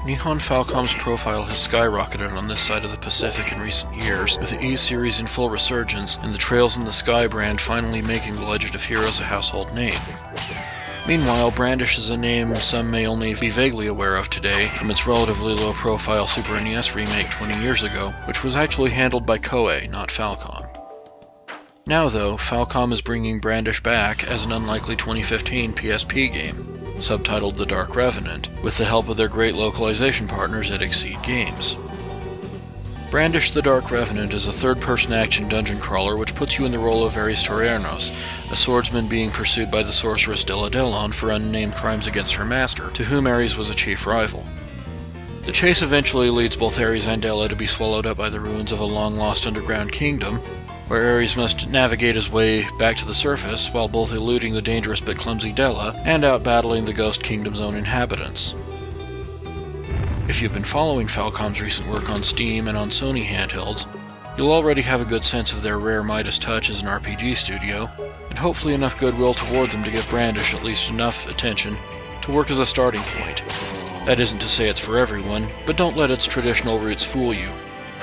Nihon Falcom's profile has skyrocketed on this side of the Pacific in recent years, with the E-Series in full resurgence and the Trails in the Sky brand finally making the Legend of Heroes a household name. Meanwhile, Brandish is a name some may only be vaguely aware of today from its relatively low-profile Super NES remake 20 years ago, which was actually handled by Koei, not Falcom. Now though, Falcom is bringing Brandish back as an unlikely 2015 PSP game, subtitled The Dark Revenant, with the help of their great localization partners at Exceed Games. Brandish the Dark Revenant is a third-person action dungeon crawler which puts you in the role of Ares Torernos, a swordsman being pursued by the sorceress Della Delon for unnamed crimes against her master, to whom Ares was a chief rival. The chase eventually leads both Ares and Della to be swallowed up by the ruins of a long-lost underground kingdom, where Ares must navigate his way back to the surface while both eluding the dangerous but clumsy Della and out-battling the Ghost Kingdom's own inhabitants. If you've been following Falcom's recent work on Steam and on Sony handhelds, you'll already have a good sense of their rare Midas touch as an RPG studio, and hopefully enough goodwill toward them to give Brandish at least enough attention to work as a starting point. That isn't to say it's for everyone, but don't let its traditional roots fool you.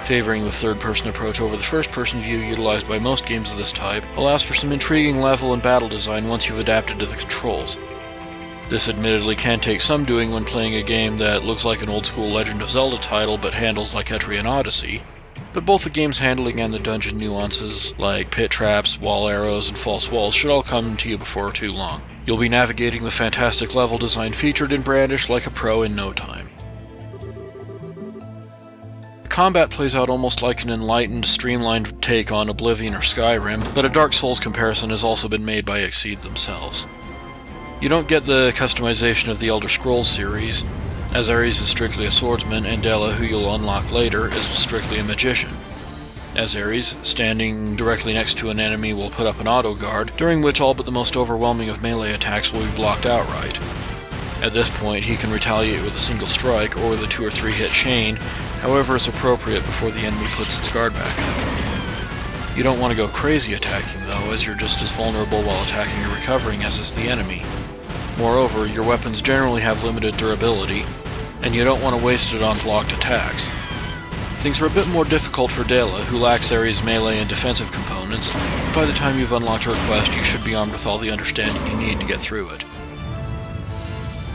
Favoring the third-person approach over the first-person view utilized by most games of this type allows for some intriguing level and battle design once you've adapted to the controls. This admittedly can take some doing when playing a game that looks like an old-school Legend of Zelda title but handles like Etrian Odyssey, but both the game's handling and the dungeon nuances, like pit traps, wall arrows, and false walls, should all come to you before too long. You'll be navigating the fantastic level design featured in Brandish like a pro in no time. Combat plays out almost like an enlightened, streamlined take on Oblivion or Skyrim, but a Dark Souls comparison has also been made by Exceed themselves. You don't get the customization of the Elder Scrolls series, as Ares is strictly a swordsman and Della, who you'll unlock later, is strictly a magician. As Ares, standing directly next to an enemy will put up an auto guard, during which all but the most overwhelming of melee attacks will be blocked outright. At this point, he can retaliate with a single strike or with a 2 or 3 hit chain, however is appropriate before the enemy puts its guard back up. You don't want to go crazy attacking though, as you're just as vulnerable while attacking or recovering as is the enemy. Moreover, your weapons generally have limited durability, and you don't want to waste it on blocked attacks. Things are a bit more difficult for Della, who lacks Ares' melee and defensive components, but by the time you've unlocked her quest you should be armed with all the understanding you need to get through it.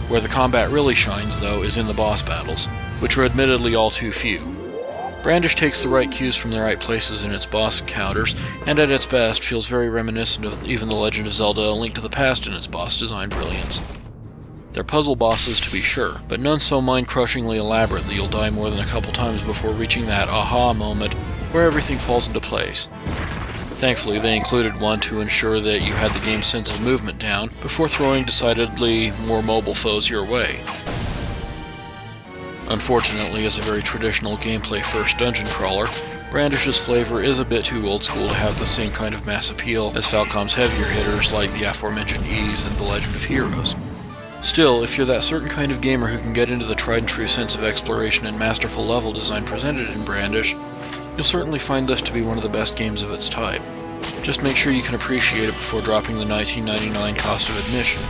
Where the combat really shines, though, is in the boss battles, which are admittedly all too few. Brandish takes the right cues from the right places in its boss encounters, and at its best feels very reminiscent of even The Legend of Zelda: A Link to the Past in its boss design brilliance. They're puzzle bosses to be sure, but none so mind-crushingly elaborate that you'll die more than a couple times before reaching that aha moment where everything falls into place. Thankfully, they included one to ensure that you had the game's sense of movement down before throwing decidedly more mobile foes your way. Unfortunately, as a very traditional gameplay-first dungeon crawler, Brandish's flavor is a bit too old school to have the same kind of mass appeal as Falcom's heavier hitters like the aforementioned Ys and The Legend of Heroes. Still, if you're that certain kind of gamer who can get into the tried-and-true sense of exploration and masterful level design presented in Brandish, you'll certainly find this to be one of the best games of its type. Just make sure you can appreciate it before dropping the $19.99 cost of admission.